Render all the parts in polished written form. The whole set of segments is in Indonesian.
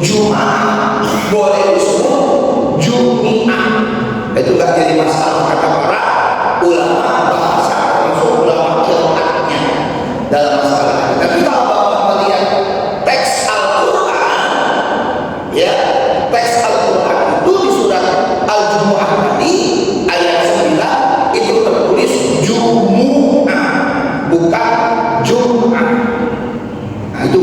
Jumat boleh disebut Jumi'ah. Itu gak jadi masalah kata para ulama bahasa, termasuk ulama qiraatnya dalam masalah. Tapi kalau Bapak melihat teks Al-Quran, ya, teks Al-Quran itu di surat Al-Jumu'ah tadi ayat 9 itu tertulis Jumu'ah, bukan Jum'ah. Nah itu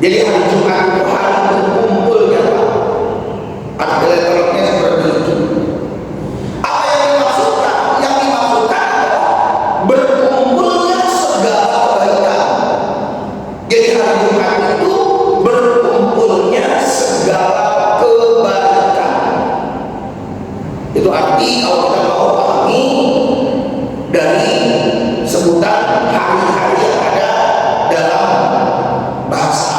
jadi hari Jumat itu hari berkumpulnya, Pak. Arti elektroniknya seperti itu. Apa yang dimaksudkan? Yang dimaksudkan adalah berkumpulnya segala kebaikan. Jadi hari Jumat itu berkumpulnya segala kebaikan. Itu arti kalau kita mau pahami dari sebutan hari-hari yang ada dalam bahasa.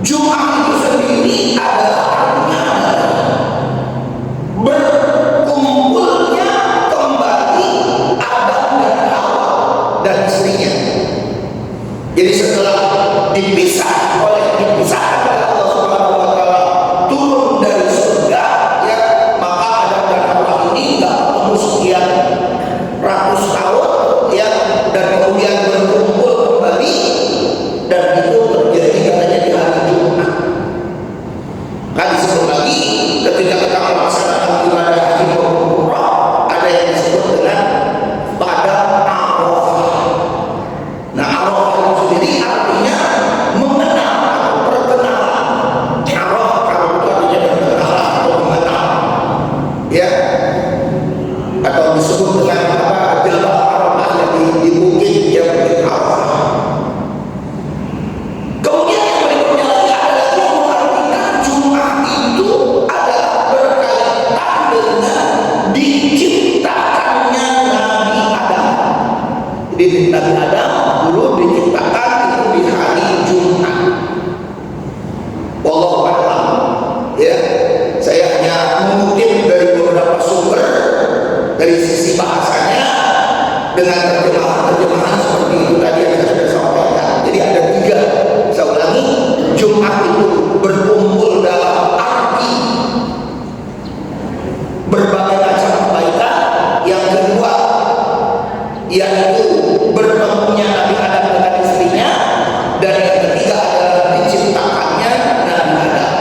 Jumat itu sendiri adalah artinya berkumpulnya kembali Adam dan Hawa dan istrinya. Jadi setelah dipisahkan oleh Allah Subhanahu wa Ta'ala turun dari surga, ya, maka Adam dan Hawa ini nggak ketemu sekian ratus tahun, ya, dan kemudian berkumpul kembali, dan itu terjadi katanya di hari Jumat. Kan disebut lagi ketika kita melaksanakan ibadah haji maupun umrah, ada yang disebut dengan pada Arafah. Nah, Arafah itu sendiri artinya mengenal atau perkenalan. Arafah kalau itu artinya perkenalan atau mengenal, ya, atau disebut dengan apa, Jabal Arafah yang di bukit, ya, bukit Arafah. Kemudian yang berikutnya lagi adalah yang mengartikan Jumat itu adalah berkaitan dengan diciptakannya Nabi Adam. Jadi Nabi Adam dulu diciptakan itu di hari Jumat. Wallahu a'lam. Ya, saya hanya mengutip dari beberapa sumber dari sisi bahasanya dengan terjemahan seperti itu tadi yang saya sudah sampaikan. Jadi ada 3. Saya ulangi, Jumat itu berkumpul dalam arti berbagai macam kebaikan. Yang kedua, yaitu bertemunya Nabi Adam dengan istrinya. Dan yang ketiga adalah diciptakannya Nabi Adam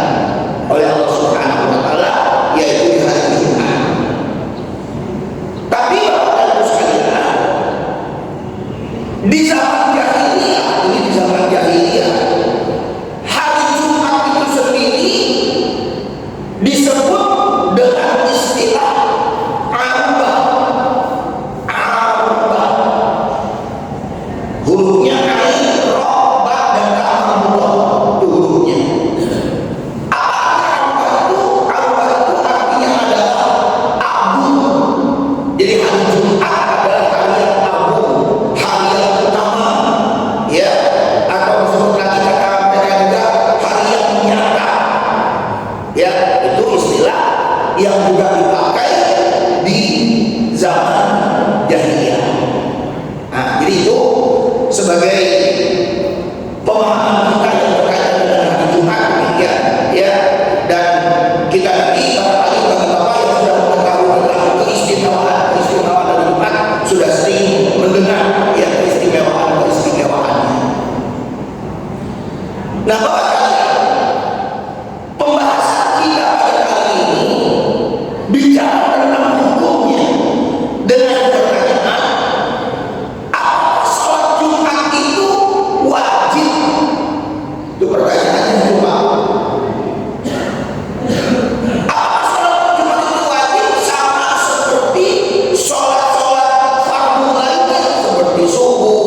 oleh Allah Subhanahu wa Ta'ala, yaitu di hari Jumat. Tapi Bapak dan Ibu sekalian, di zaman jahiliyah, ini di zaman jahiliyah, hari Jumat itu sendiri disebut dengan istilah Arubah. Arubah, hurufnya ain, ro, ba, dan kamabullah, itu hurufnya. Apa Arubah itu? Arubah itu artinya adalah agung. Jadi hari Jumat adalah hari yang agung, hari yang utama, ya, atau disebut lagi kata mereka juga hari yang nyata, ya. Itu istilah yang juga dipakai di zaman jahiliyah. Nah, jadi itu sebagai pemahaman kita yang berkaitan dengan hari Jumat, ya. Dan kita nanti barangkali bagi Bapak yang sudah mengetahui tentang keistimewaan dari Jumat sudah sering mendengar, ya, keistimewaannya. Nah, Bapak sekalian, pembahasan kita pada kali ini bicara tentang hukumnya dengan pertanyaan, apakah sholat Jumat itu wajib? Itu pertanyaannya cuma. Apakah sholat Jumat itu wajib sama seperti sholat-sholat fardu lainnya seperti subuh,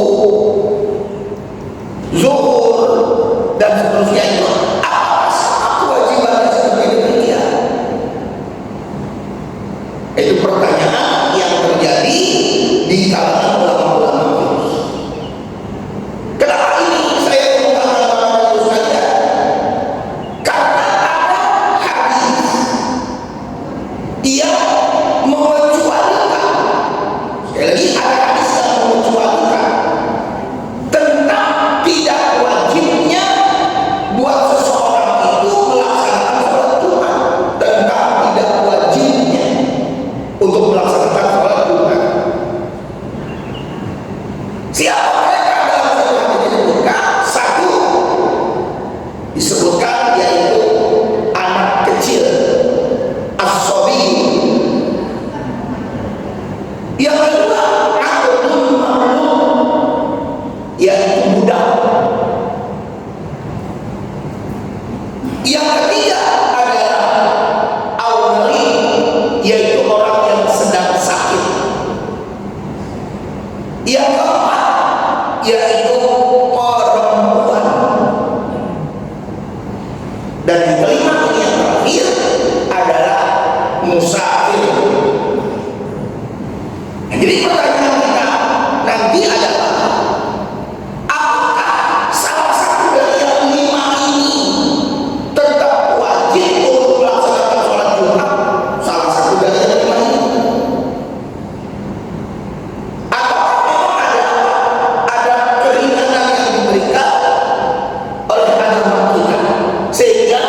zuhur, dan seterusnya itu? Apa kewajibannya seperti demikian? Dia mengecualikan, sekali lagi ada hadis yang mengecualikan tentang tidak wajibnya buat seseorang itu melaksanakan sholat Jumat, tentang tidak wajibnya untuk melaksanakan sholat Jumat. Siapa mereka dalam satu hadis disebutkan? Satu disebutkan yaitu anak kecil, as-sobi. Yang kedua, abdul mamluk, yaitu budak. Yang ketiga adalah al-mari, yaitu orang yang sedang sakit. Yang keempat yaitu perempuan. Dan yang kelima ini yang terakhir adalah musafir. Jadi pertanyaan kita nanti adalah, apakah salah satu dari yang lima ini tetap wajib untuk melaksanakan sholat Jumat? Salah satu dari yang lima ini, atau memang ada keringanan yang diberikan oleh agama kita sehingga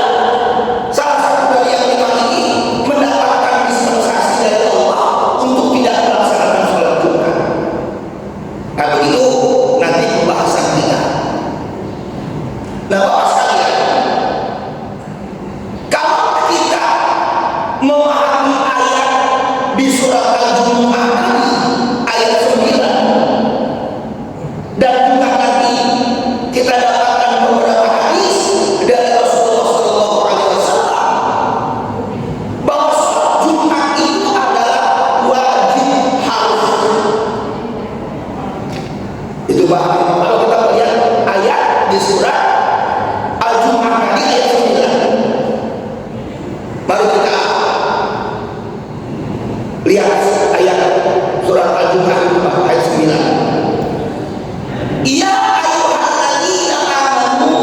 salah satu dari yang lima ini mendapatkan dispensasi dari Allah untuk tidak melaksanakan sholat Jumat. Nah, begitu nanti pembahasan kita. Nah, Bapak sekalian, kalau kita memahami ayat di surat Al-Jumu'ah tadi, ayat 9, dan juga nanti kita dapatkan beberapa hadis dari Rasulullah SAW bahwa sholat Jumat itu adalah wajib harus. Itu bahaya. Kalau kita melihat ayat di surat Al-Jumu'ah tadi ayat 9, baru kita lihat ayat surat Al-Jumu'ah ayat 9. Ya ayyuhalladzina amanu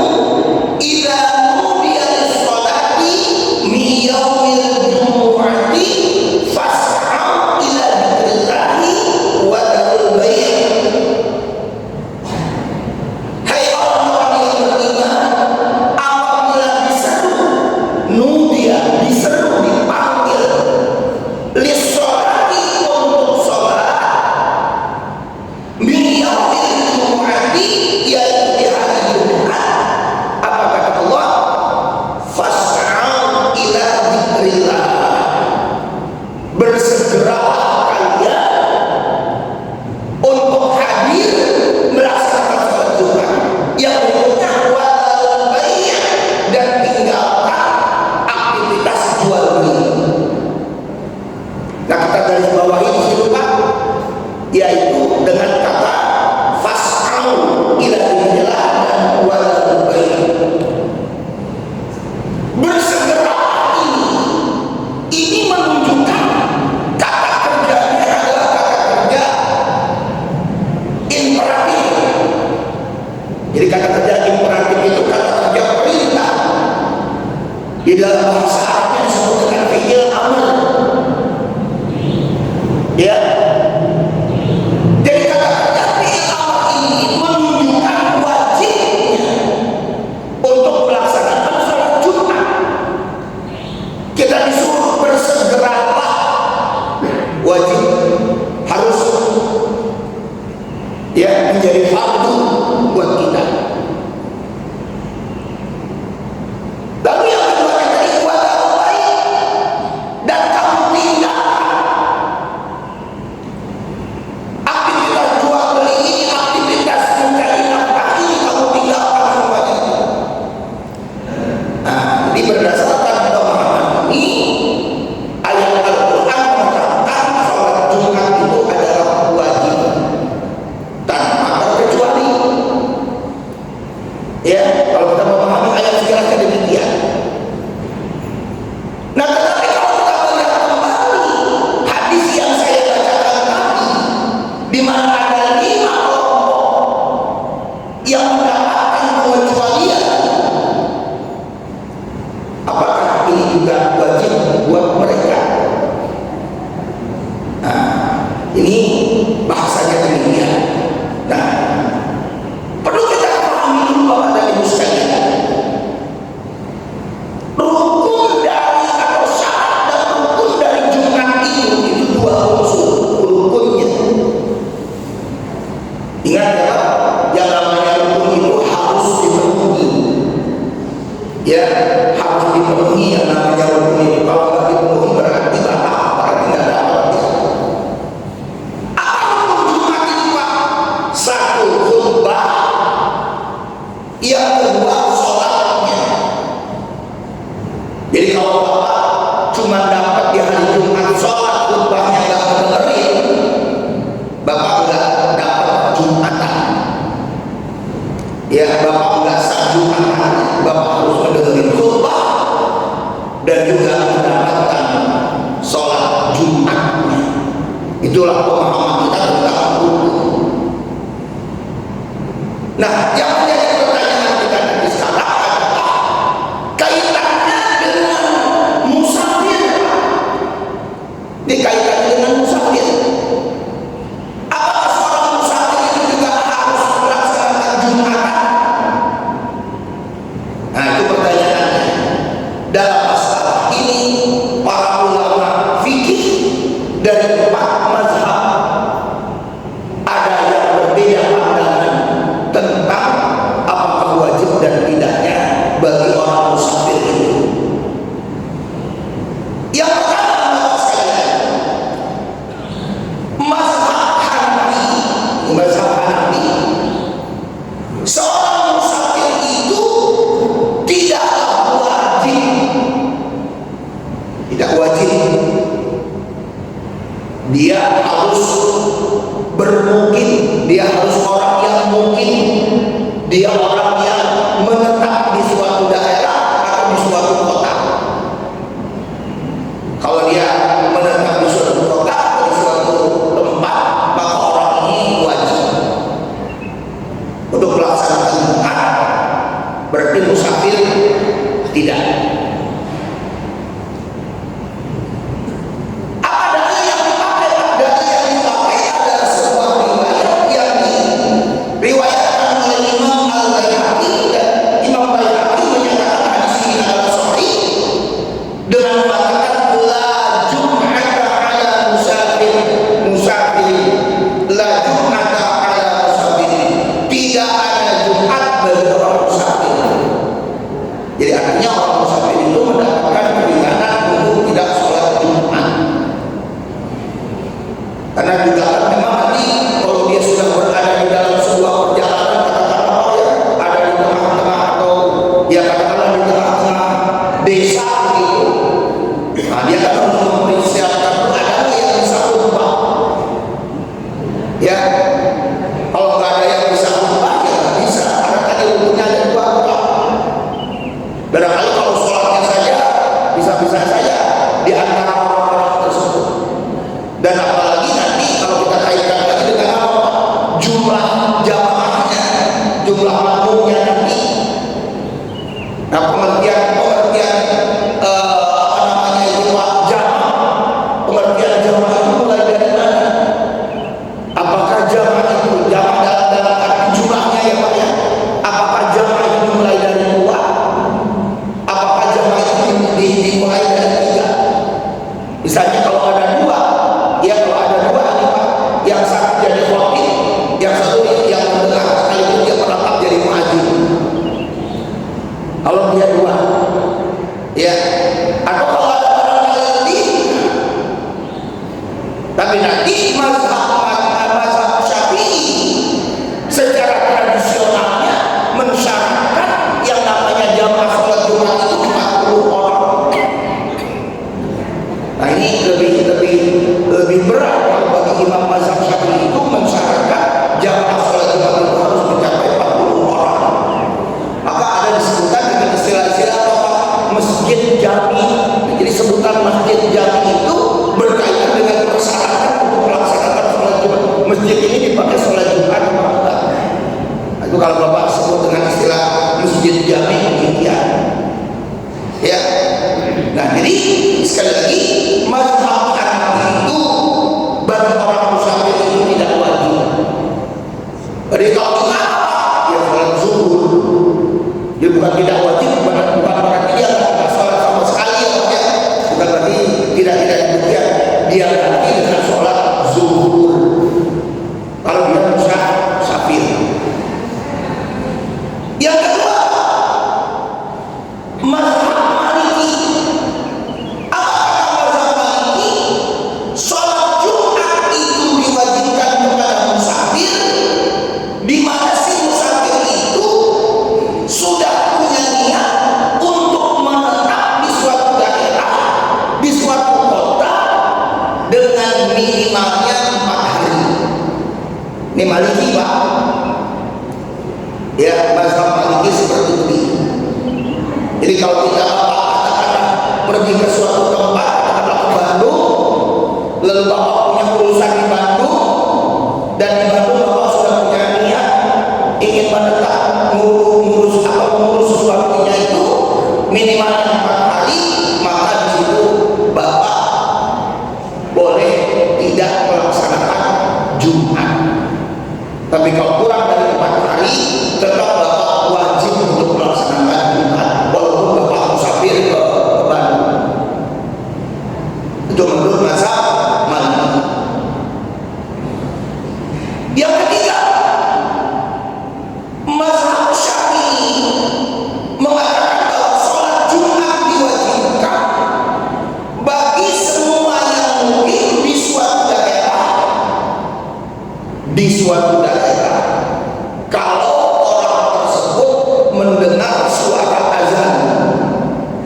idza nudiya lis-sholati min yaumil jumu'ati fas'au ila dzikrillahi wa dzarul bai'. Hai orang-orang yang beriman, apabila diseru, nudiya, diseru, dipanggil, lis-sholati, untuk sholat, min yaumil jumu'ati, yaitu di hari Jumat, apa kata Allah? Fas'au ila dzikrillah, bersegeralah kalian untuk hadir melaksanakan sholat Jumat. Yang berikutnya wal bai', dan tinggalkan aktivitas jual beli. Nah, kita garis bawahi di situ Pak, yaitu dengan kata fas'au ila dzikrillah dan wal bai'. Bersegera ini menunjukkan kata kerjanya adalah kata kerja imperatif. Jadi kata kerja imperatif itu kata kerja perintah. Di dalam bahasa Arabnya disebut dengan fi'il amr. Ya. Jadi kata kerja fi'il amr ini menunjukkan wajibnya untuk melaksanakan sholat Jumat. Kita disuruh bersegeralah, wajib, harus, ya, menjadi fardu buat kita. Lalu yang kedua tadi wadzarul bai', dan kamu tinggalkan aktivitas jual beli ini, aktivitas mencari nafkah ini, kamu tinggalkan semuanya. Nah, jadi berdasarkan pemahaman ini, ayat Al-Quran mengatakan sholat Itulah pemahaman kita tentang hukum. Nah, yang menjadi pertanyaan kita nanti sekarang adalah kaitannya dengan musafir. Dikaitkan dengan musafir. Apakah seorang musafir itu juga harus melaksanakan Jumatan? Nah, itu pertanyaannya. Dalam masalah ini, para ulama fikih dari 4 mazhab ada yang berbeda pandangan tentang apakah wajib dan tidaknya bagi orang musafir itu. Yang pertama sekalian, mazhab Hanafi, seorang musafir itu tidaklah wajib, dia harus bermukim, dia harus orang yang mukim, dia orang yang menetap di suatu daerah atau di suatu kota. Kalau dia menetap di suatu kota atau di suatu tempat, maka orang ini wajib untuk melaksanakan Jumat. Berarti musafir tidak. Karena juga memang nanti kalau dia sudah berada di dalam sebuah perjalanan, katakanlah ada di tengah-tengah atau ya katakanlah di tengah-tengah desa gitu, nah dia kan harus mempersiapkan ada yang bisa khutbah. Ya, kalau nggak ada yang bisa khutbah ya nggak bisa. Karena tadi rukunnya ada 2 khutbah. Barangkali kalau sholatnya saja bisa-bisa saja di antara orang-orang tersebut. Dan apalagi nanti kalau kita kaitkan lagi dengan apa? Jumlah jamaahnya, jumlah makmumnya nanti. Nah, pengertian apa namanya itu jamaah. Pengertian jamaah itu mulai dari mana? Apakah jamaah itu jamaah dalam arti jumlahnya ya Pak ya? Apakah jamaah itu mulai dari 2? Apakah jamaah itu dimulai dari 3? Misalnya kalau ada 2, ya kalau ada 2 ini Pak, yang satu jadi khotib, yang satu yang mendengar, sekaligus dia merangkap jadi muadzin. Kalau dia 2, ya. Atau kalau ada orang yang lebih, tapi nanti mazhab Syafi'i secara tradisionalnya mensyaratkan yang namanya jamaah sholat Jumat itu 40 orang. Nah ini lebih berat kalau bagi imam mazhab Syafi'i itu mensyaratkan jamaah sholat Jumat itu harus mencapai 40 orang. Maka ada disebutkan dengan istilah-istilah apa? Masjid jami. Jadi sebutan masjid jami itu berkaitan dengan persyaratan untuk melaksanakan sholat Jumat. Masjid ini dipakai sholat Jumat apa enggak? Nah, itu kalau Bapak sebut dengan istilah masjid jami demikian. Ya. Nah, jadi sekali lagi mazhab Hanafi itu bagi orang musafir itu tidak wajib. Jadi kalau kita dia sholat zuhur, dia bukan tidak wajib, bukan berarti dia tidak sholat sama sekali ya, bukan berarti tidak demikian. Dia ganti dengan sholat zuhur kalau dia musafir. Yang kedua, mazhab Maliki. Sholat Jumat itu diwajibkan kepada musafir, di mana si musafir itu sudah punya niat untuk menetap di suatu daerah, di suatu kota dengan minimalnya 4 hari. Ini Maliki Pak. Ya, mazhab Maliki seperti itu. Jadi kalau kita katakanlah pergi ke suatu tempat, katakanlah ke Bandung, lalu Bapak punya urusan di Bandung, dan di Bandung Bapak sudah punya niat ingin menetap mengurus suaminya itu minimal 4 hari, maka di situ Bapak boleh tidak melaksanakan Jumat. Tapi kalau kurang dari 4 hari, tetap Bapak wajib untuk melaksanakan Jumat, walaupun Bapak musafir ke Bandung. Itu menurut mazhab Maliki. Yang ketiga, mazhab Syafi'i mengatakan bahwa sholat Jumat diwajibkan bagi semua yang mungkin di suatu daerah. Di suatu daerah, kalau orang tersebut mendengar suara azan.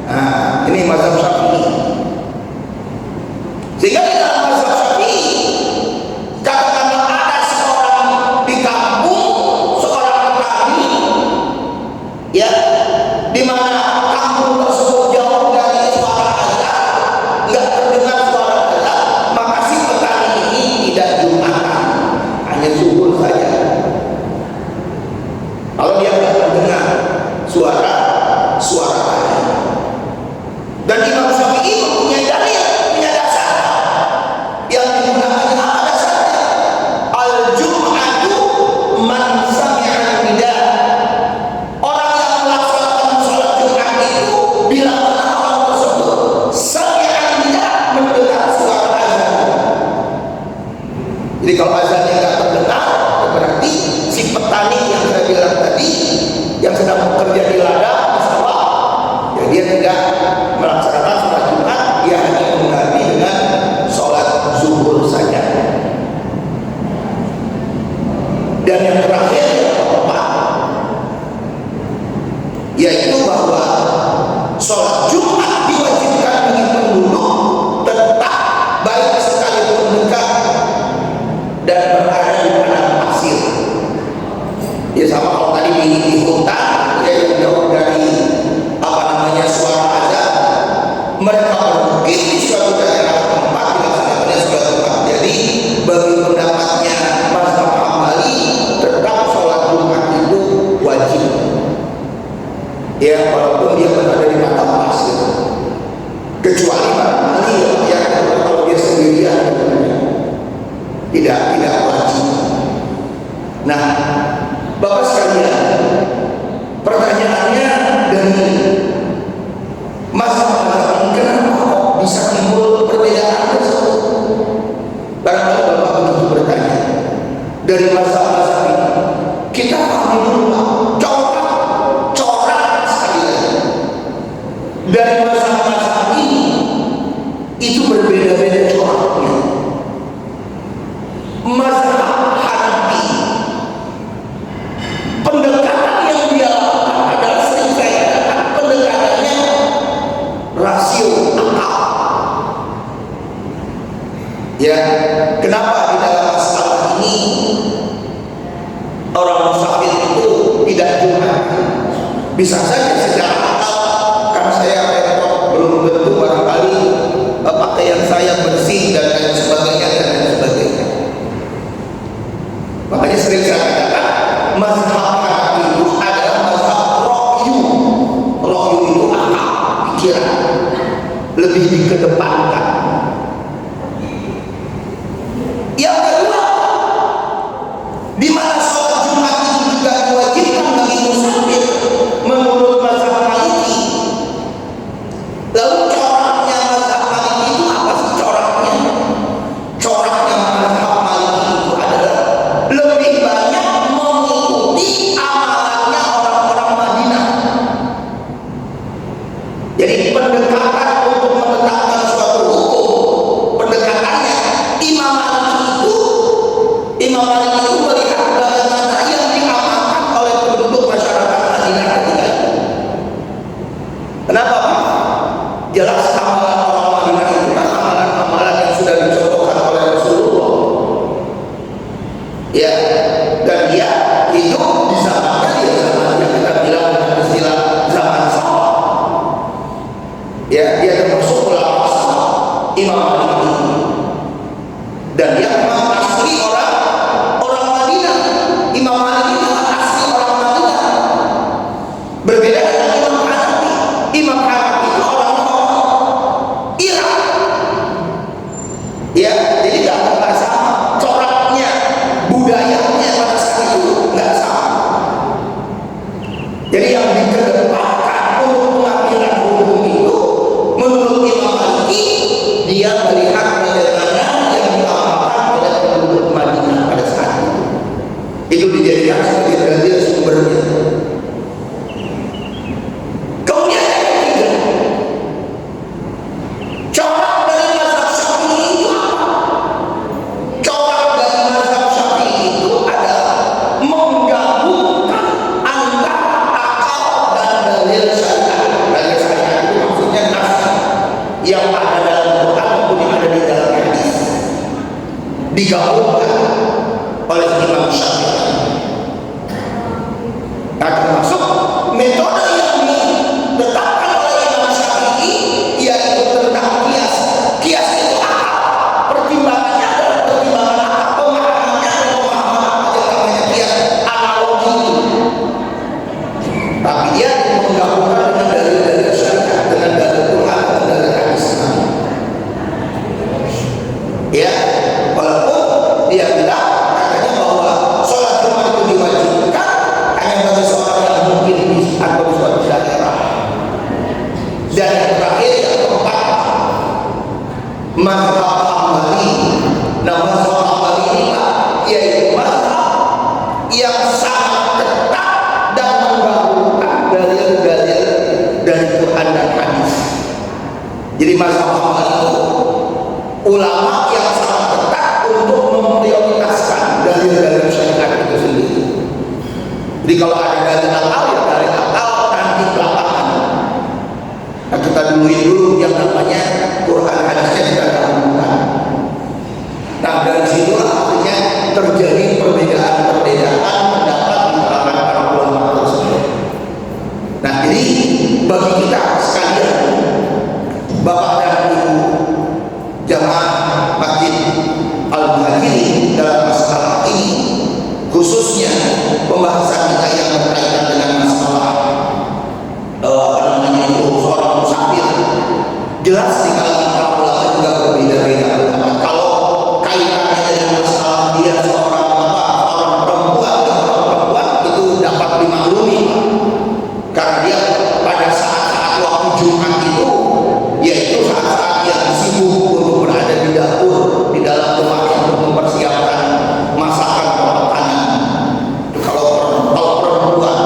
Nah, ini mazhab Syafi'i. Sehingga di dalam mazhab Syafi'i, katakanlah ada seorang di kampung, seorang petani, ya, di mana kampung tersebut jauh dari suara azan, nggak terdengar suara azan, maka si petani ini tidak Jumatan, hanya zuhur saja. Kalau dia nggak mendengar suara azan. Dan Imam Syafi'i mempunyai dalil, punya dasar yang digunakan apa dasarnya? Al-Jum'atu man sami'a nida. Orang yang melaksanakan sholat Jumat itu bila mana orang tersebut sami'a nida, mendengar suara azan. Jadi kalau azannya nggak terdengar, berarti si petani yang saya bilang tadi, yang sedang bekerja di ladang di sawah, ya dia tidak melaksanakan sholat Jumat, dia hanya mengganti dengan sholat zuhur saja. Dan yang terakhir, yang keempat, yaitu bahwa sholat Jumat diwajibkan bagi penduduk tetap, baik sekalipun dekat dan berada di padang pasir. Ya sama kalau tadi di hutan, ya yang jauh dari suara azan, mereka bermukif di suatu daerah tempat dilaksanakannya sholat Jumat. Jadi bagi pendapatnya mazhab Hambali, tetap sholat Jumat itu wajib, ya walaupun dia berada di padang pasir, kecuali barangkali ya kalau dia sendirian tidak wajib. Nah, Bapak sekalian, pertanyaannya dari mazhab-mazhab ini kenapa kok bisa timbul perbedaan tersebut? Barangkali Bapak begitu bertanya. Dari mazhab-mazhab ini kita pahami dulu Pak, corak sekali lagi. Dari mazhab-mazhab ini itu berbeda-beda coraknya. Mazhab Hanafi, pendekatan yang dia lakukan adalah sering saya katakan pendekatannya rasio akal. Ya, kenapa di dalam masalah ini orang musafir itu tidak Jumat? Bisa saja secara akal, karena saya repot, belum tentu barangkali pakaian saya bersih dan lain sebagainya dan lain sebagainya. Makanya sering saya katakan mazhab Hanafi itu adalah mazhab rokyu. Rokyu itu akal, pikiran, lebih dikedepankan. Yang kedua, di mana sholat Jumat itu juga diwajibkan bagi musafir menurut mazhab Maliki. Lalu coraknya mazhab Maliki itu apa sih coraknya? Coraknya mazhab Maliki itu adalah lebih banyak mengikuti amalannya orang-orang Madinah. Jadi pendekatan untuk menetapkan Ya, jadi nggak sama coraknya, budayanya pada saat itu nggak sama. Jadi yang dikedepankan untuk pengambilan hukum itu menurut Imam Maliki, dia melihat bagaimana yang diamalkan oleh penduduk Madinah pada saat itu dijadikan sebagai dalil sumbernya. Kemudian yang ketiga, corak dari mazhab Syafi'i itu apa? Corak dari mazhab Syafi'i itu adalah menggabungkan antara akal dan dalil syariat. Dalil syariat itu maksudnya nas yang ada dalam Quran maupun yang ada di dalam hadis, digabungkan oleh Imam Syafi'i. Nah, termasuk metode yang ditetapkan oleh Imam Syafi'i yaitu tentang kias. Kias itu akal, pertimbangannya adalah pertimbangan akal, pemahamannya adalah pemahaman akal yang namanya kias, analogi itu. Tapi dia menggabungkan dengan dalil-dalil syariat, dengan dalil Quran dan dalil hadis. Ya, walaupun dia bilang katanya bahwa sholat Jumat itu diwajibkan hanya bagi seorang yang mungkin atau di suatu daerah. Dan yang terakhir yang keempat, mazhab Hambali. Nah, mazhab Hambali ini yaitu mazhab yang sangat ketat dan menggabungkan dalil-dalil dari Quran dan hadis. Jadi mazhab Hambali itu ulama yang sangat ketat untuk memprioritaskan dalil-dalil syariat itu sendiri. Jadi kalau ada dalil akal, ya dalil akal nanti belakangan. Nah, kita dulu yang namanya Quran hadisnya kita dahulukan. Nah, dari situlah artinya terjadi perbedaan-perbedaan pendapat di kalangan para ulama tersebut. Nah, jadi bagi kita sekalian, Bapak dan Ibu jamaah Masjid Al-Muhajirin, dalam masalah ini khususnya pembahasan kita yang berkaitan dengan masalah seorang musafir, jelas di kalangan para ulama juga berbeda-beda pendapat. Kalau kaitannya dengan masalah dia seorang perempuan itu dapat dimaklumi, karena dia pada saat waktu Jumat itu yaitu saat-saat yang sibuk untuk berada di dapur, di dalam rumah untuk mempersiapkan masakan makanan. Itu kalau perempuan.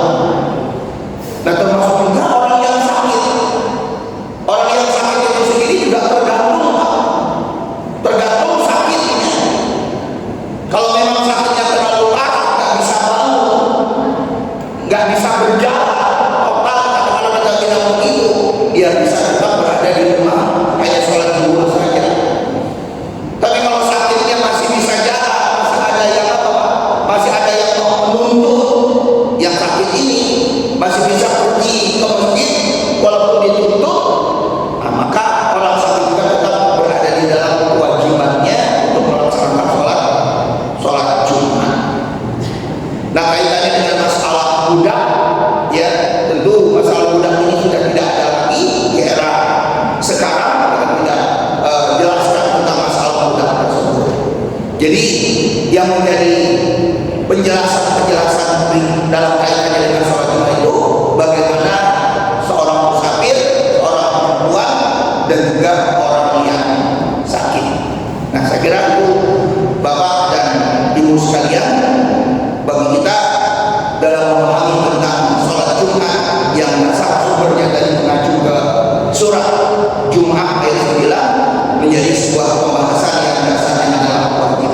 Nah, termasuk juga orang yang sakit. Orang yang sakit itu sendiri juga tergantung sakitnya. Kalau memang sakitnya terlalu parah, nggak bisa bangun, nggak bisa berjalan total, katakanlah kita bilang begitu, dia bisa tetap berada di rumah, hanya sholat zuhur saja. Tapi kalau sakitnya masih bisa jalan, masih ada yang mau menuntut, yang sakit ini masih bisa pergi ke masjid walaupun ditutup, nah, maka orang sakit juga tetap berada di dalam kewajibannya untuk melaksanakan sholat Jumat. Nah, kaitannya dengan masalah budak, ya tentu masalah budak ini sudah tidak ada lagi di era sekarang. Kita jelaskan tentang masalah budak tersebut. Jadi yang menjadi penjelasan dalam kaitannya dengan sholat Jumat itu bagaimana seorang musafir, seorang perempuan, dan juga orang yang sakit. Nah, saya kira itu Bapak dan Ibu sekalian, bagi kita dalam memahami tentang sholat Jumat yang dasar sumbernya dari mengacu ke surat Jumat ayat 9 menjadi sebuah pembahasan yang dasarnya adalah wajib.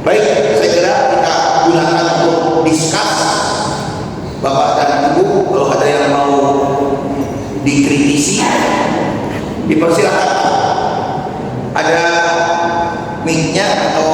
Baik, saya kira kita gunakan untuk diskus. Bapak dan Ibu, kalau ada yang mau dikritisi, dipersilakan. Ada mic-nya atau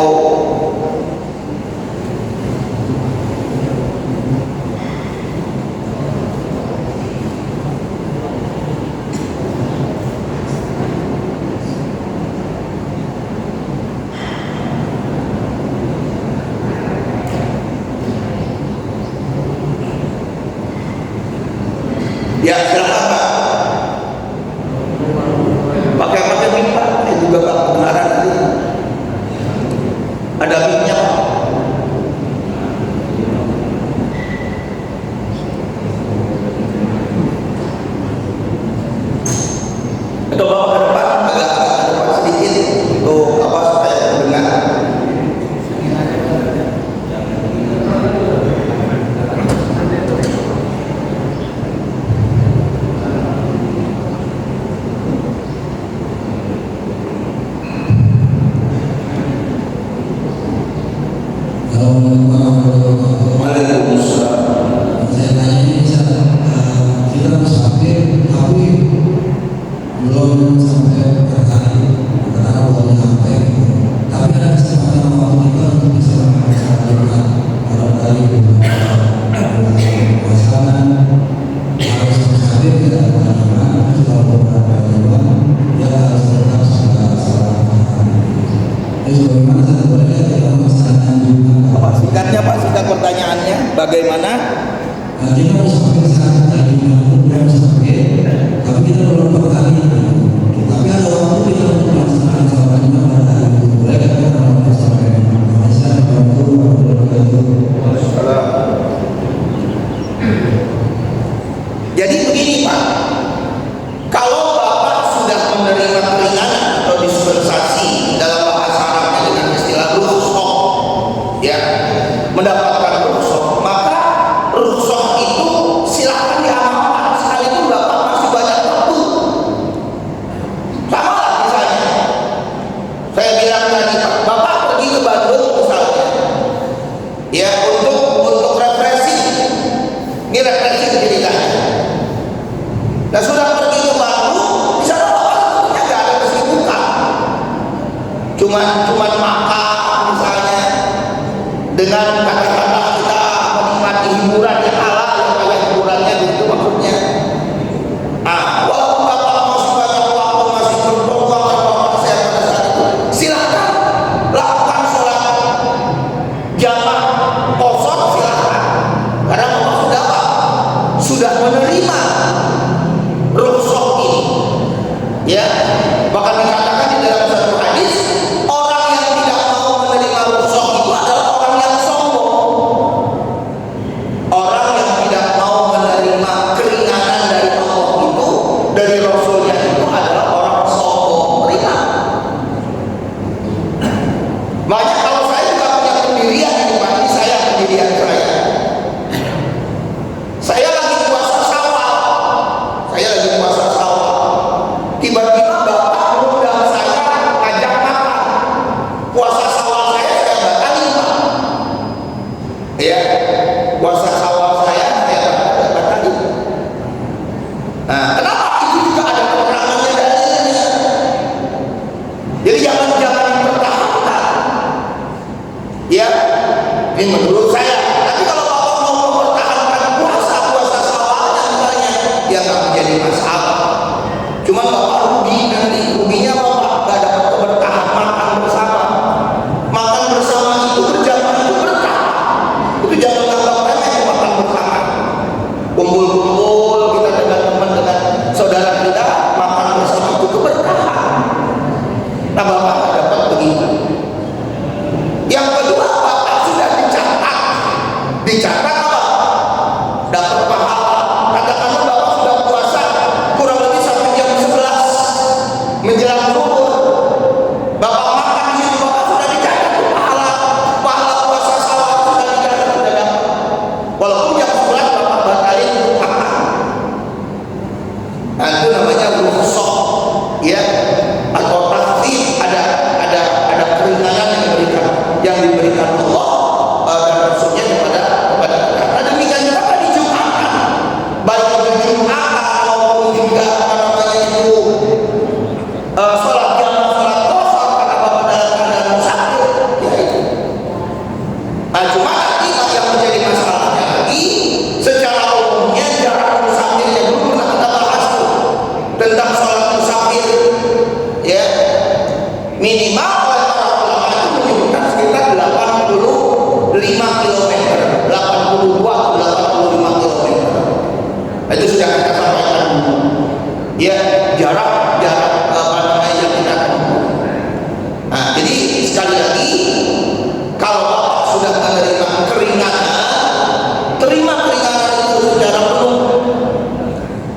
ya silakan Pak. Pakai mic Pak, juga Pak kebenaran tadi. Waalaikumsalam. Saya tanya ini, kita musafir tapi belum sampai berkali karena belum sampai, tapi ada kesempatan waktu kita untuk bisa melakukan barangkali pasangan harus musafir tidak kemana-mana, sudah beberapa bulan dia harus tetap salah. Jadi bagaimana sebenarnya kita melaksanakan juga? Apa singkatnya Pak? Singkat pertanyaannya bagaimana? Kita musafir saat dari kita musafir, tapi kita belum berkali. Tapi ada waktu kita untuk melaksanakan salat Jumat pada hari itu. Boleh kita melakukan sampai Malaysia Jadi begini Pak, kalau Bapak sudah menerima keringanan atau dispensasi dalam bahasa Arabnya dengan istilah rukhsah, ya, mendapatkan rukhsah, maka rukhsah itu silahkan diamalkan sekalipun Bapak masih banyak waktu. Sama lah misalnya, saya bilang tadi Pak, Bapak pergi ke Bandung misalnya, ya untuk refreshing, ini refreshing ceritanya. Nah sudah pergi ke Bandung, di sana Bapak sebetulnya nggak ada kesibukan, cuman makan misalnya, dengan kata-kata kita menikmati hiburan yang halal, yang kayak hiburannya gitu maksudnya. Ah, walaupun Bapak masih banyak waktu, masih berpeluang, Bapak sehat pada saat itu, silakan lakukan sholat jamaah kosong, silakan, karena Bapak sudah menerima rukhsah ini, ya. Bahkan dikatakan di dalam satu hadis, orang yang tidak mau menerima rukhsah itu adalah orang yang sombong. Orang yang tidak mau menerima keringanan dari Allah itu, dari Rasulnya itu adalah orang sombong, ringan. Makanya kalau saya juga punya pendirian ini Pak, ini saya pendirian saya. Saya lagi puasa Syawal. Tiba-tiba Bapak mengundang saya, ngajak makan. Puasa Syawal saya batalin Pak. Ya, puasa Syawal saya batalin. Nah, kenapa? Itu juga ada keterangannya dalilnya. Jadi jangan dipertahankan. Ya, ini menurut saya. Tapi kalau Bapak mau mempertahankan puasa Syawalnya misalnya, ya nggak menjadi masalah. Cuma Bapak rugi, nanti ruginya Bapak nggak dapat keberkahan makan bersama. Makan bersama itu berjamaah itu berkah. Itu jangan anggap remeh makan bersama. Kumpul-kumpul kita dengan teman, dengan saudara kita, makan bersama itu keberkahan. Nah Bapak nggak dapat begitu. Yang kedua, Bapak sudah dicatat apa? Dapat pahala. Katakanlah Bapak sudah puasa kurang lebih sampai jam 11 menjelang zuhur. Bapak makan di situ, Bapak sudah dicatat pahala puasa Syawal sudah dicatat, sudah dapat. Walaupun jam 11 Bapak batalin untuk makan. Nah, itu namanya rukhsah, ya, atau takhfif. Ada keringanan yang diberikan Allah dan Rasulnya kepada kita. Nah, demikian juga pada Jumatan, baik itu Jumatan maupun juga sholat jamaah, sholat kosong karena Bapak dalam keadaan musafir, ya itu. Nah, cuma nanti yang menjadi masalahnya lagi, secara umumnya jarak musafir yang dulu pernah kita bahas tuh, tentang sholat musafir, ya, minimal oleh para ulama itu menyebutkan sekitar 85 km, 82 atau 85 km. Nah, itu sudah kita sampaikan dulu. Ya, jarak apa namanya yang kita tempuh. Nah, jadi sekali lagi, kalau Bapak sudah menerima keringanan, terima keringanan itu secara penuh.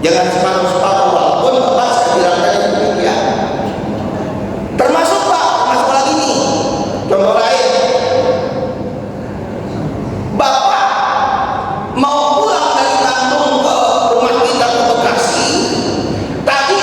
Jangan separuh-separuh, walaupun Bapak saya bilang tadi demikian. Termasuk Pak, termasuk lagi nih, contoh lain. Bapak mau pulang dari Bandung ke rumah kita ke Bekasi, tadi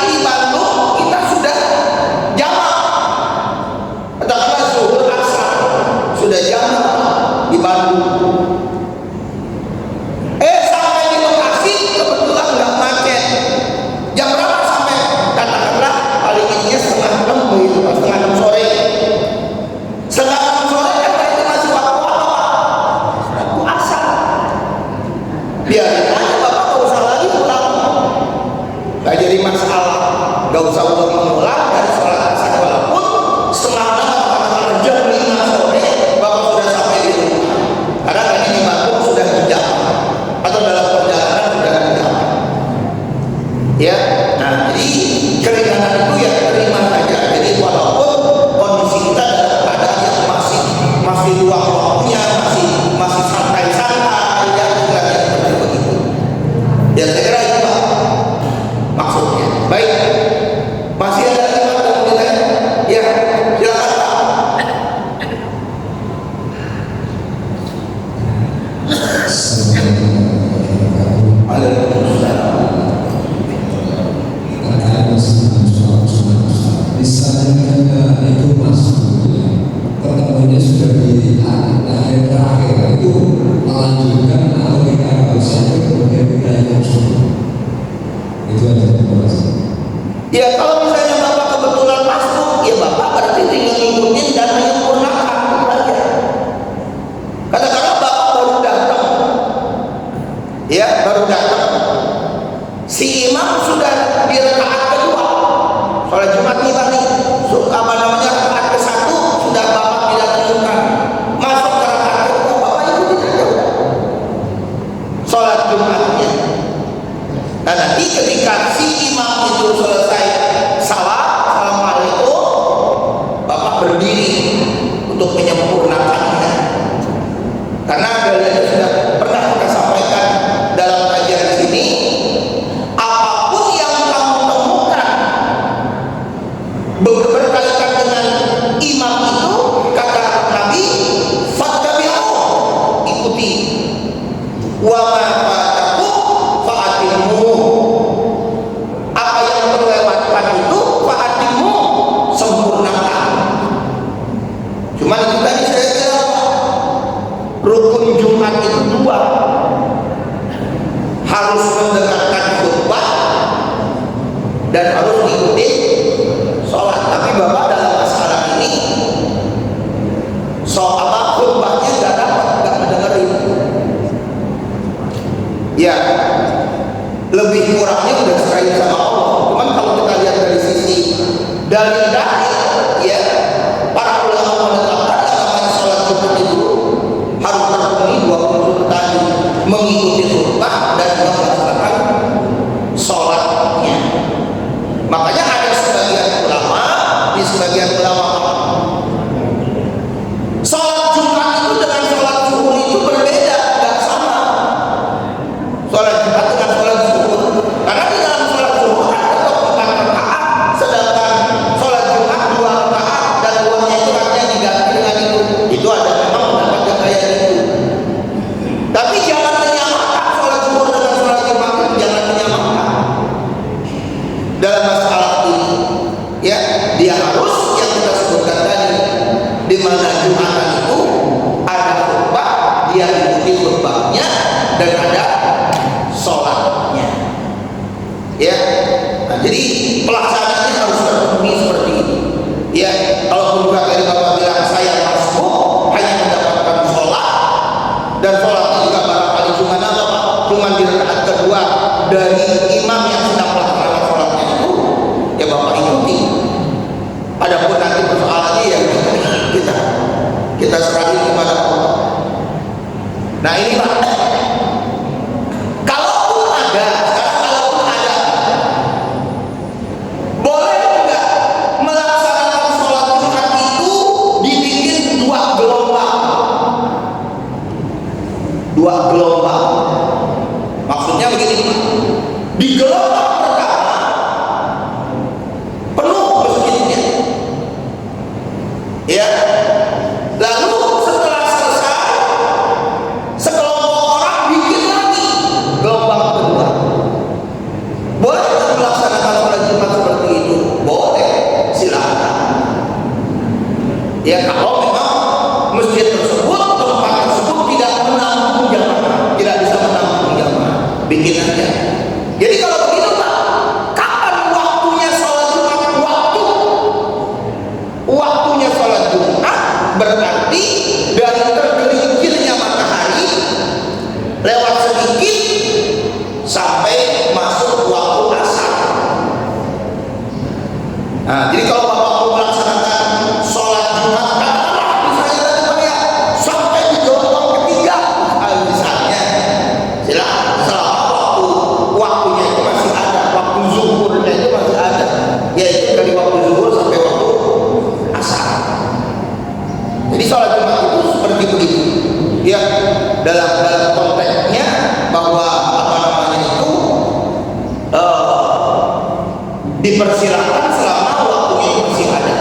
berdiri untuk menyempurnakannya. Karena kalian sudah pernah kita sampaikan dalam kajian di sini, apapun yang kamu temukan berkaitan dengan imam itu, kata Nabi, fattabi'u, ikuti. Wa ma fatakum fa'atimmu, apa yang terlewatkan itu fa'atimmu, sempurnakan. Cuman itu tadi saya bilang, rukun Jumat itu dua, harus mendengarkan khutbah dan harus mengikuti sholat. Tapi Bapak dalam masalah ini soal khutbahnya nggak mendengarin. Ya, lebih kurangnya udah serahin sama Allah. Cuman kalau kita lihat dari sisi dalil-dalil, ya, para ulama menetapkan yang namanya sholat Jumat itu harus terpenuhi dua unsur tadi, mengikuti khutbah dan melaksanakan sholatnya. Makanya ada sebagian ulama, di sebagian ulama, sholat Jumat itu dengan sholat zuhur itu berbeda, nggak sama. Sholat Jumat dengan sholat zuhur, karena di dalam sholat zuhur ada 4 rakaat, sedangkan sholat Jumat 2 rakaat dan 2-nya itu artinya diganti dengan itu. Itu ada memang pendapat yang kayak gitu. Tapi jangan menyamakan sholat zuhur dengan sholat Jumat, jangan menyamakan dalam masalah ini. Ya, dia harus yang kita sebutkan tadi, di mana Jumatan itu ada khutbah, dia ikuti khutbahnya dan ada sholatnya. Ya, nah, jadi pelaksanaannya harus terpenuhi seperti ini. Ya, kalau juga tadi Bapak bilang saya masuk hanya mendapatkan sholat, dan sholatnya juga barangkali cuma apa Pak? Cuma di rakaat kedua dari imam yang sedang melaksanakan sholatnya itu, ya Bapak ikuti. Adapun nanti persoalannya ya kita serahin kepada Allah. Nah ini Pak, kalaupun ada, boleh nggak melaksanakan sholat Jumat itu dibikin 2 gelombang? 2 gelombang, maksudnya begini Pak, di gelombang pertama penuh masjidnya, ya, lalu setelah selesai sekelompok orang bikin lagi gelombang kedua. Boleh nggak melaksanakan sholat Jumat seperti itu? Boleh, silakan. Ya, kalau memang masjid tersebut, tempat tersebut tidak menampung jamaah, tidak bisa menampung jamaah, bikin aja. Jadi kalau begitu Pak, kapan waktunya sholat Jumat? Waktunya sholat Jumat berarti dari tergelincirnya matahari lewat sedikit sampai masuk waktu asar. Nah, jadi kalau Bapak mau melaksanakan sholat Jumat, katakanlah misalnya tadi Pak ya, sampai di gelombang ketiga, misalnya, silakan, selama waktunya itu masih ada, waktu zuhurnya itu masih ada, yaitu dari waktu zuhur sampai waktu asar. Jadi sholat Jumat itu seperti begitu, ya, dalam konteksnya bahwa apa namanya itu dipersilakan selama waktunya itu masih ada,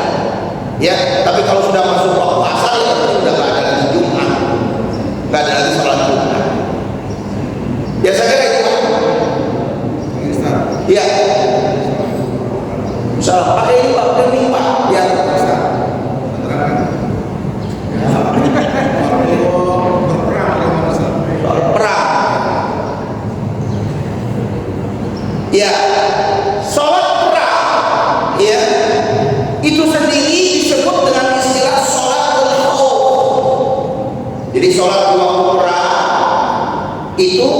ya. Tapi kalau sudah masuk waktu asar ya berarti sudah nggak ada lagi Jumat, nggak ada lagi sholat Jumat. Ya saya kira itu. Ya, misalnya Pak ini Pak, ini Pak, ya. Soal perang, ya, sholat perang, ya, itu sendiri disebut dengan istilah sholatul khauf. Jadi sholat di waktu perang itu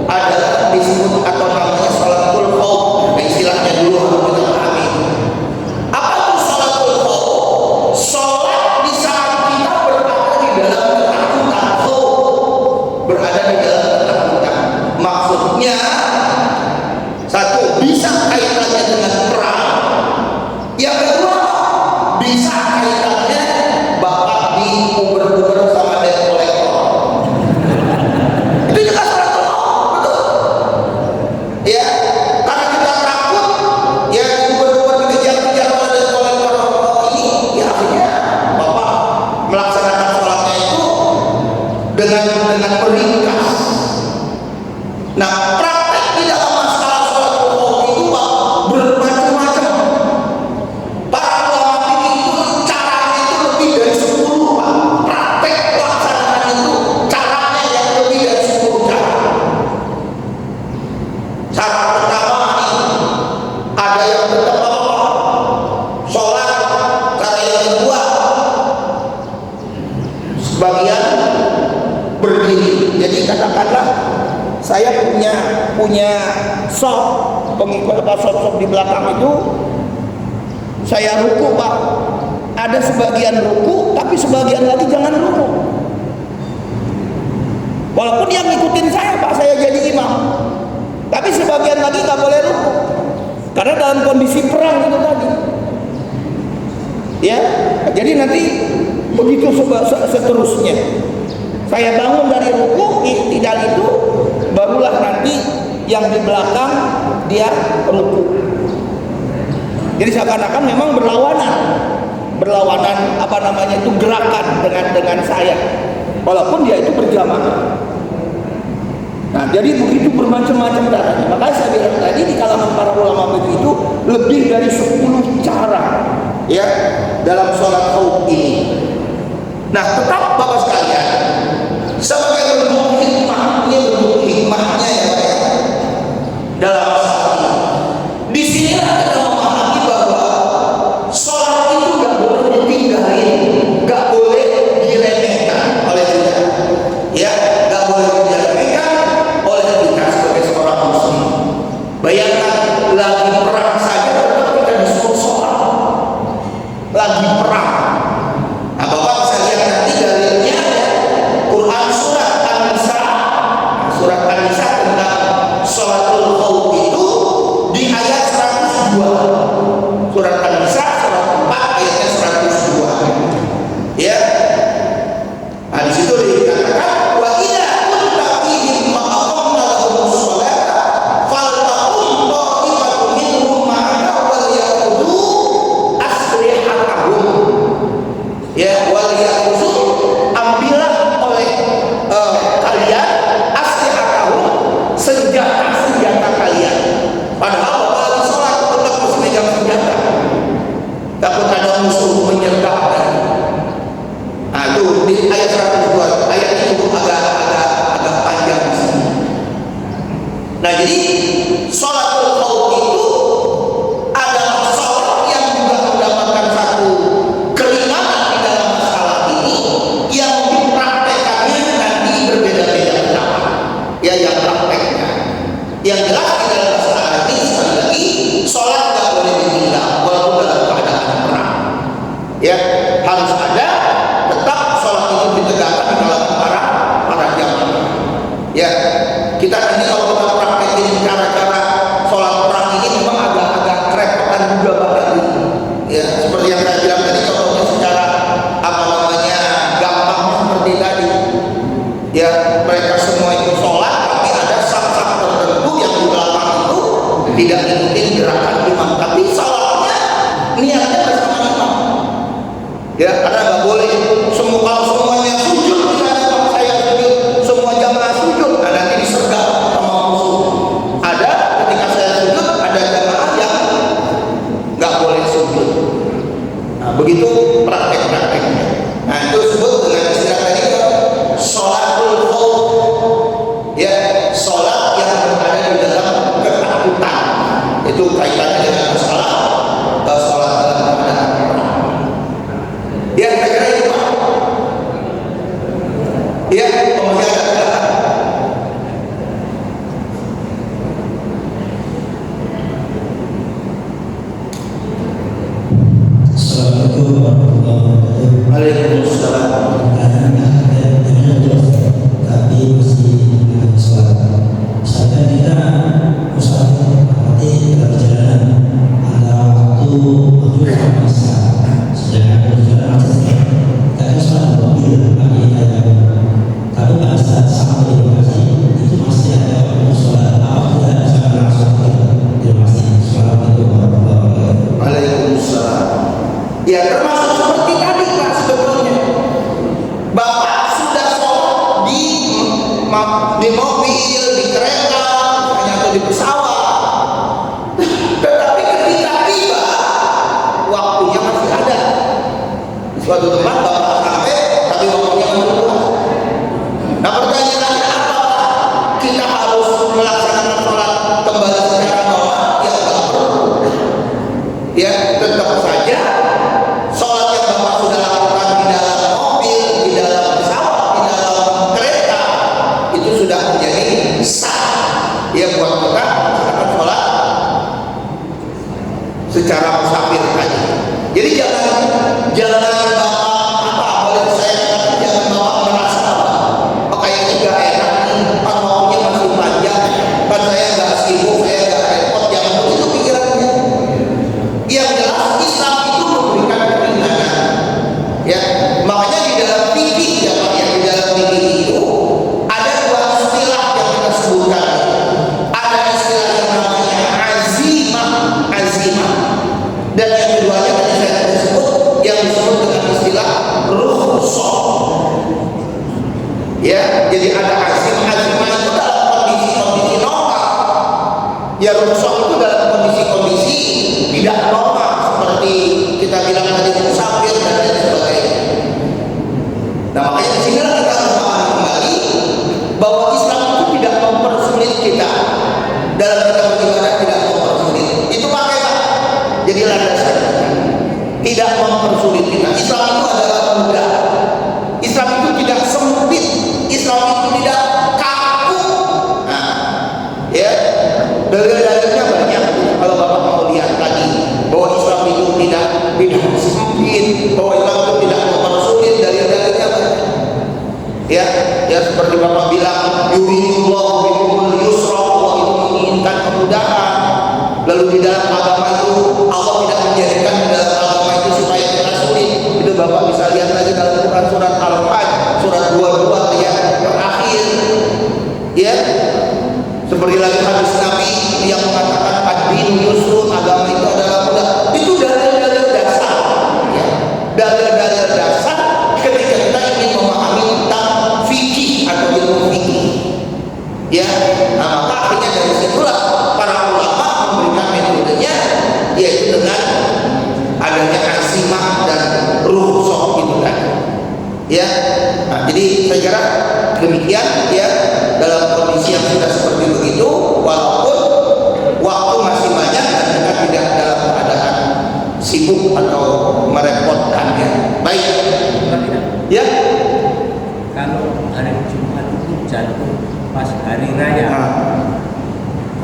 adalah disebut atau namanya sholatul khauf. Nah, istilahnya dulu harus kita pahami. Apa itu sholatul khauf? Sholat di saat kita berada di dalam ketakutan, berada di dalam ketakutan. Maksudnya satu, bisa kaitannya dengan perang. Yang kedua, bisa kaitannya meringkas. Nah, praktek di dalam masalah sholat khusyuk itu Pak bermacam-macam. Para ulama fikih itu caranya itu lebih dari 10 Pak. Praktek pelaksanaan itu caranya yang lebih dari 10 cara. Cara pertama nih, ada yang tetap sholat. Cara yang kedua, sebagian berdiri. Jadi katakanlah saya punya sop pengikut atau sop di belakang itu, saya ruku Pak, ada sebagian ruku tapi sebagian lagi jangan ruku, walaupun yang ngikutin saya Pak, saya jadi imam, tapi sebagian lagi nggak boleh ruku karena dalam kondisi perang itu tadi ya. Jadi nanti begitu seterusnya, saya bangun dari ruku, iktidal itu barulah nanti yang di belakang dia ruku. Jadi seakan-akan memang berlawanan apa namanya itu, gerakan dengan saya, walaupun dia itu berjamaah. Nah, jadi begitu bermacam-macam caranya. Makanya saya bilang tadi di kalangan para ulama begitu lebih dari 10 cara ya dalam sholat khusyuk ini. Nah, tetap Bapak sekalian, sebagai bentuk hikmah, ini bentuk hikmahnya ya Pak ya, dalam masalah ini. Di sini kita memahami bahwa sholat itu nggak boleh ditinggalin, nggak boleh diremehkan oleh kita, ya, nggak boleh diremehkan oleh kita sebagai seorang muslim. Bayangkan lagi perang saja tetap kita disuruh sholat, lagi perang. Nah, Bapak bisa lihat nanti dalilnya ya, Quran surat An-Nisa, tentang sholatul khusyuk itu di ayat 102. Surat An-Nisa surat 4 ayatnya 102. Ya. Nah, di situ dikatakan wa idza kunta fihim faqamna lahumus sholata faltaqum ta'ifatun minhum ma'aka wal yaqudu aslihatahum. Ya, wal yaqudu, ambillah oleh kalian aslihatahum, senjata kalian. Padahal Bapak lagi sholat tetap harus megang senjata, takut ada musuh menyergap. Nah, itu di ayat 102. Ayat ini agak panjang di sini. Nah, jadi sholatul khusyuk itu adalah sholat yang juga mendapatkan satu keringanan di dalam masalah ini, yang dipraktekannya nanti berbeda-beda pendapat. Ya, yang prakteknya. Yang jelas di dalam masalah ini sekali lagi, sholat nggak boleh ditinggal walaupun dalam keadaan perang. Ya, harus ada, tetap sholat itu ditegakkan di kalangan para jamaah. Ya, kita ini kalau kita praktekin cara-cara sholat perang ini memang agak kerepotan juga Pak. Ya, seperti yang saya bilang tadi, contohnya secara apa namanya gampangnya seperti tadi. Ya, mereka semua itu sholat, tapi ada saf-saf tertentu yang di belakang itu tidak ikutin gerakan imam, tapi sholatnya niatnya bersama imam. Ya, karena nggak boleh kalau semuanya sujud, misalnya kalau saya sujud, semua jamaah sujud, nah nanti disergap sama musuh. Ada ketika saya sujud, ada jamaah yang nggak boleh sujud. Nah, begitu praktek-prakteknya. Nah, itu disebut dengan istilah tadi sholatul khusyuk. Ya, sholat yang berada di dalam ketakutan. Itu kaitannya dengan masalah sholat dalam keadaan perang. Ya, saya kira itu Pak. di mobil, di kereta, misalnya, atau di pesawat. Tetapi ketika tiba, waktunya masih ada. Di suatu tempat bapak sampai, tapi waktunya masih luas. Nah pertanyaannya apa? Kita harus melaksanakan sholat kembali secara normal? Ya nggak perlu. Ya tetap saja sholat yang bapak sudah lakukan di dalam mobil, di dalam pesawat, di dalam kereta, itu sudah menjadi sah. Ya buat kita melaksanakan sholat secara musafir tadi. Jadi jangan bapak boleh saya katakan, jangan bapak merasa apa? Oh kayaknya gak enak nih, waktunya masih panjang, kan saya gak sibuk, saya gak repot. Jangan begitu pikirannya. Yang jelas Islam itu memberikan keringanan. Ya, makanya di dalam fikih ya Pak, yang di dalam fikih itu ada dua istilah yang kita sebutkan. Ada istilah yang namanya azimah, dan yang keduanya tadi saya sebut yang disebut dengan istilah rukhsah. Ya, jadi ada azimah itu dalam kondisi-kondisi normal. Ya rukhsah itu dalam kondisi-kondisi tidak normal, seperti kita bilang tadi musafir dan lain sebagainya. Nah makanya di sini kita harus memahami kembali bahwa Islam itu tidak mempersulit kita dalam kita beribadah, tidak mempersulit. Itu pakai Pak. Jadi landasan tidak mempersulit kita. Islam itu adalah mudah. Islam itu tidak sempit. Islam itu tidak kaku. Nah, ya dalil-dalilnya banyak. Kalau Bapak mau lihat lagi bahwa Islam itu tidak sempit, bahwa Islam itu tidak mempersulit, dalil-dalilnya banyak. Ya seperti Bapak bilang, yuridullahu bikumul yusra, Allah itu menginginkan kemudahan. Lalu di dalam agama itu Allah tidak menjadikan di dalam agama itu supaya kita sulit. Itu Bapak bisa lihat lagi dalam Quran surat Al-Hajj surat 22 ayat terakhir. Ya, seperti lagi hadis Nabi yang mengatakan ad-dinu yusrun, agama itu adalah mudah. Itu dalil-dalil dasar. Ya, dalil-dalil dasar ketika kita ingin memahami tentang fikih atau ilmu fikih. Ya, nah maka akhirnya dari situlah para ulama memberikan metodenya, yaitu dengan adanya azimah dan rukhsah itu tadi. Ya, nah jadi saya kira demikian ya, dalam kondisi yang sudah seperti begitu, walaupun waktu masih banyak dan kita tidak dalam keadaan sibuk atau merepotkan ya. Baik. Ya. Kalau hari Jumat itu jatuh pas hari raya,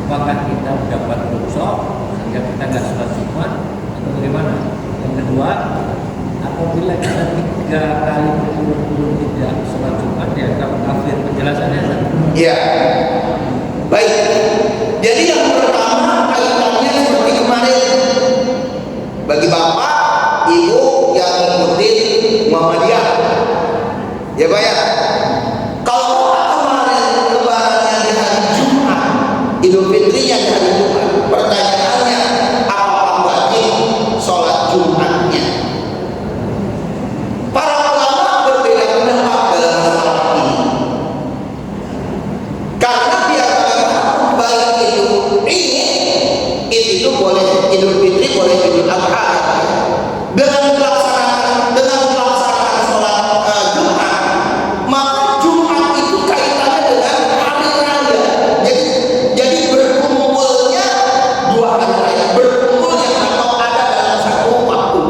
apakah kita dapat rukhsah sehingga kita nggak sholat Jumat atau bagaimana? Yang kedua, apabila kita 3 kali berturut-turut tidak sholat Jumat, ya kalau kafir, penjelasannya apa? Ya, baik. Jadi yang pertama kaitannya seperti kemarin, bagi bapak, ibu yang mengikuti Muhammadiyah, ya Pak ya. Kalau kemarin lebarannya di hari Jumat, Idul Fitrinya di hari Jumat, pertanyaannya apakah wajib sholat Jumatnya? Para ulama berbeda pendapat dalam masalah ini. Karena biarkan baik itu boleh Idul Fitri, boleh Idul Adha. Dengan pelaksanaan sholat Jumat, maka Jumat itu kaitannya dengan hari raya. Jadi berkumpulnya 2 hari raya, berkumpulnya atau ada dalam satu waktu.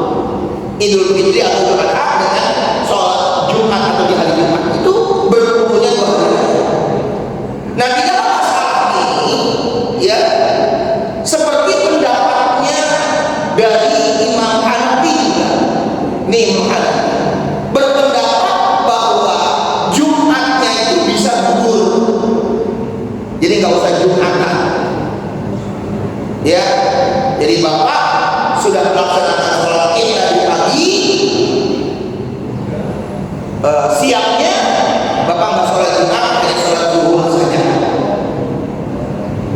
Idul Fitri atau Idul Adha dengan sholat Jumat atau di hari Jumat itu berkumpulnya 2 hari raya. Nah di dalam masalah ini ya, seperti pendapatnya dari Imam Hanafi juga. Nih Imam Hanafi berpendapat bahwa Jumatnya itu bisa gugur. Jadi nggak usah Jumatan. Ya, jadi bapak sudah melaksanakan sholat Id tadi pagi, siangnya bapak nggak sholat Jumat, hanya sholat zuhur saja.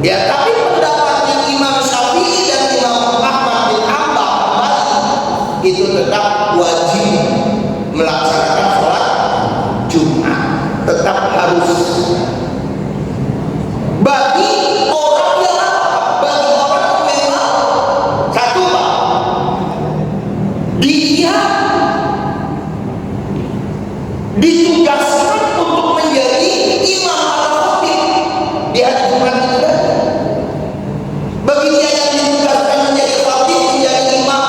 Ya, tapi pendapatnya Imam Syafi'i dan Imam Ahmad bin Hanbal itu tetap wajib melaksanakan sholat Jumat, tetap harus. ditugaskan untuk menjadi imam atau khatib di hari Jumat itu kan? Bagi dia yang ditugaskan menjadi khatib, menjadi imam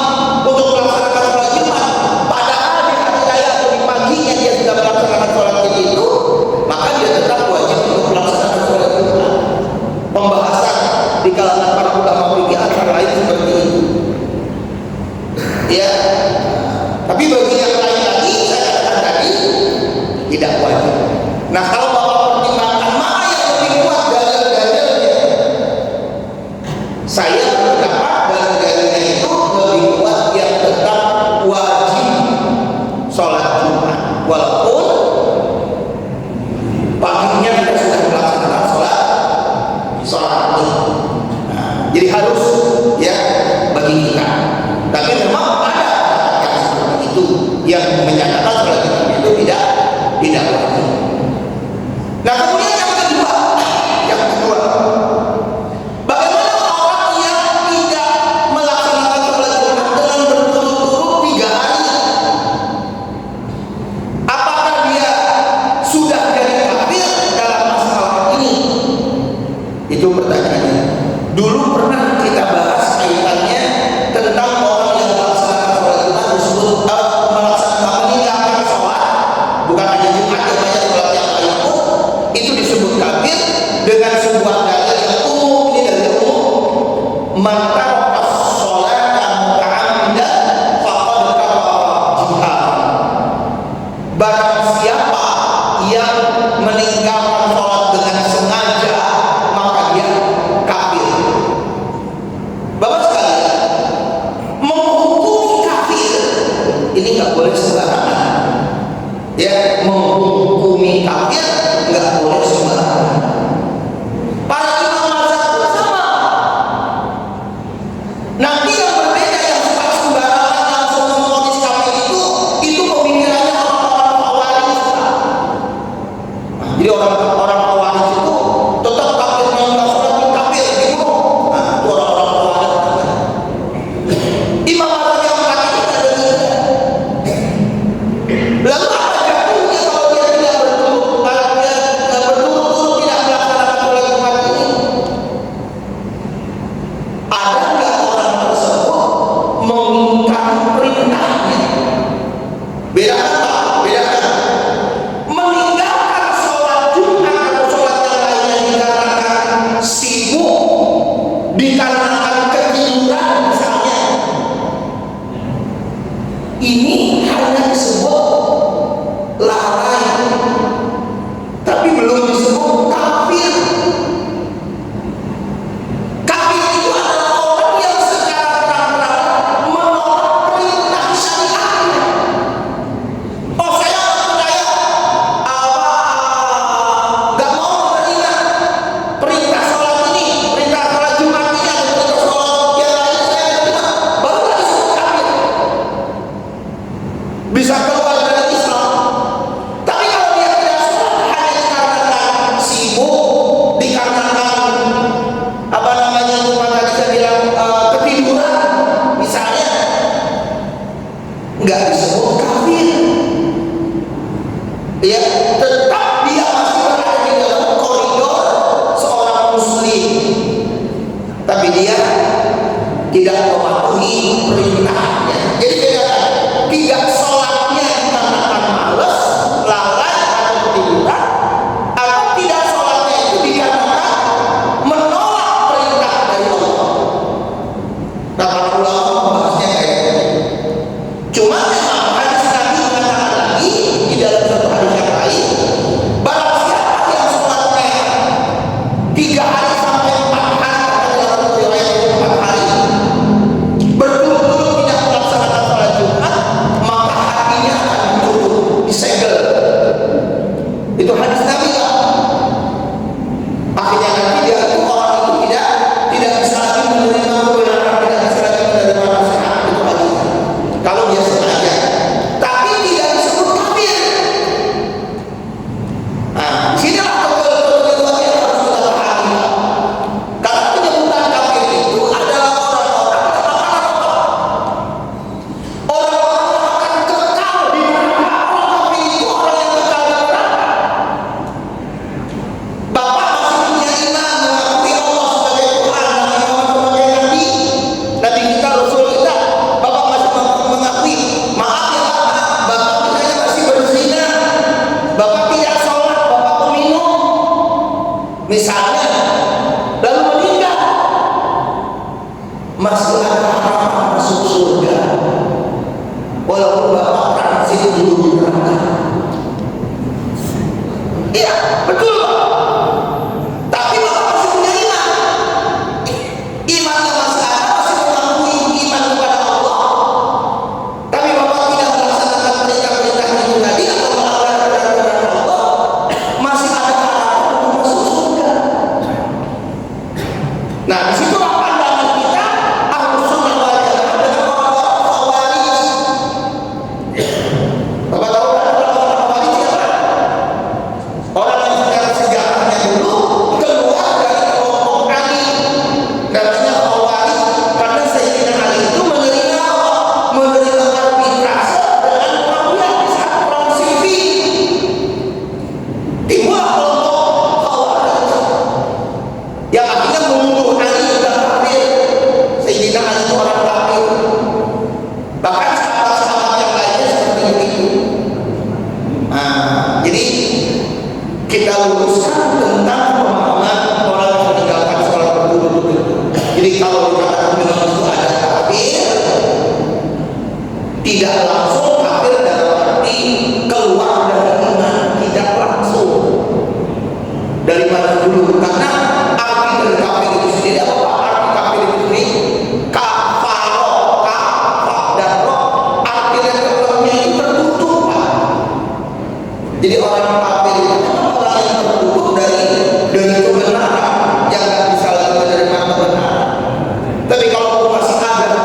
untuk melaksanakan sholat Jumat, padahal di hari raya atau di paginya dia sudah melaksanakan sholat itu, maka dia tetap wajib untuk melaksanakan sholat Jumat. Pembahasan di kalangan para ulama fikih antara lain seperti itu. Ya, tapi bagi yang lain lagi saya katakan tadi tidak wajib. Nah, kalau Bapak pertimbangkan mana yang lebih kuat dalil-dalilnya, saya berpendapat dalil-dalilnya itu lebih kuat yang tetap wajib sholat Jumat, walaupun paginya kita sudah melaksanakan sholat ini. Nah, jadi harus ya bagi kita. Tapi memang ada yang seperti itu yang menyatakan sholat Jumat itu tidak wajib. Nah, kemudian yang kedua, bagaimana orang yang tidak melaksanakan sholat Jumat dengan berturut-turut 3 hari? Apakah dia sudah jadi kafir dalam masalah ini? Itu pertanyaannya. Dulu pernah kita bahas kaitannya tentang orang yang melaksanakan sholat Jumat disebut meninggalkan sholat, bukan hanya Jumat yang banyak sholat yang lain pun itu disebut kafir dengan sebuah dalil yang umum. Ini dalil umum, man taraka sholata muta'ammidan faqad kafara jihad. Barang siapa yang meninggalkan sholat dengan sengaja, maka dia kafir. Bapak sekalian, menghukumi kafir ini nggak boleh sembarangan. Ya, menghukumi kafir nggak boleh sembarangan. Para imam mazhab pun sama. Nanti yang berbeda yang suka sembarangan langsung memvonis kafir itu pemikirannya orang-orang Khawarij. Jadi orang-orang Khawarij itu tetap kafir meninggal sholat itu kafir dibunuh. Nah, itu orang-orang Khawarij. Imam mazhab yang empat itu ada 3. Lalu apa jatuhnya kalau dia tidak berturut-turut tidak melaksanakan sholat Jumat ini? Ada nggak orang tersebut mengingkari perintahnya? Bedakan Pak, bedakan. Meninggalkan sholat Jumat atau sholat yang lainnya dikarenakan sibuk, dikarenakan ketiduran misalnya, ini hanya disebut kita luruskan tentang pemahaman orang yang meninggalkan sholat berturut-turut itu. Jadi kalau dikatakan memang itu ada kafir, tidak langsung kafir dalam arti keluar dari iman, tidak langsung. Dari mana dulu? Karena arti dari kafir itu sendiri apa? Arti kafir itu sendiri kafaro, kafar dan roh. Arti yang keluarnya itu tertutup, Pak. Jadi orang kafir itu memang orang yang tertutup dari kebenaran, yang nggak bisa lagi menerima kebenaran. Tapi kalau masih ada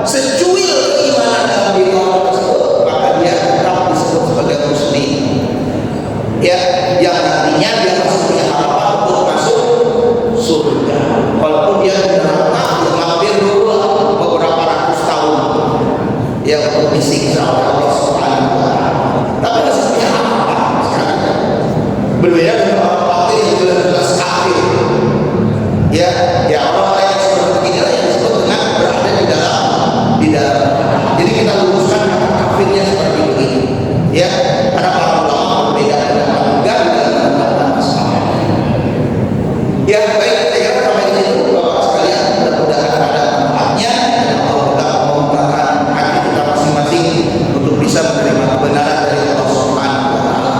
secuil keimanan dalam diri orang tersebut, maka dia tetap disebut sebagai muslim. Ya, yang nantinya dia masih punya harapan untuk masuk surga. Walaupun dia neraka, dia mampir dulu beberapa ratus tahun, ya untuk disiksa oleh Allah Subhanahu wa Ta'ala. Tapi masih punya harapan sekarang. Berbeda dengan orang kafir yang jelas kafir. Ya orang yang seperti inilah yang disebut dengan berada di dalam. Jadi kita luruskan kata kafirnya seperti begini. Ya, karena para ulama berbeda pendapat juga di dalam tentang masalah. Ya baik, saya kira sampai di situ Bapak sekalian, mudah-mudahan ada manfaatnya dan Allah telah membukakan hati kita masing-masing untuk bisa menerima kebenaran dari Allah Subhanahu wa Ta'ala.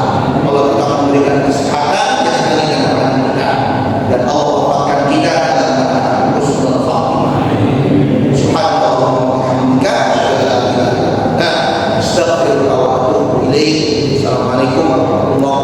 Allah telah memberikan kesehatan, jasmani dan rohani kita, dan Allah wafatkan kita dalam keadaan husnul khatimah. Subhanallah wa bihamdika, asyhadu an la ilaha illa anta, astaghfiruka wa atubu ilaik. Assalamualaikum warahmatullahi wabarakatuh.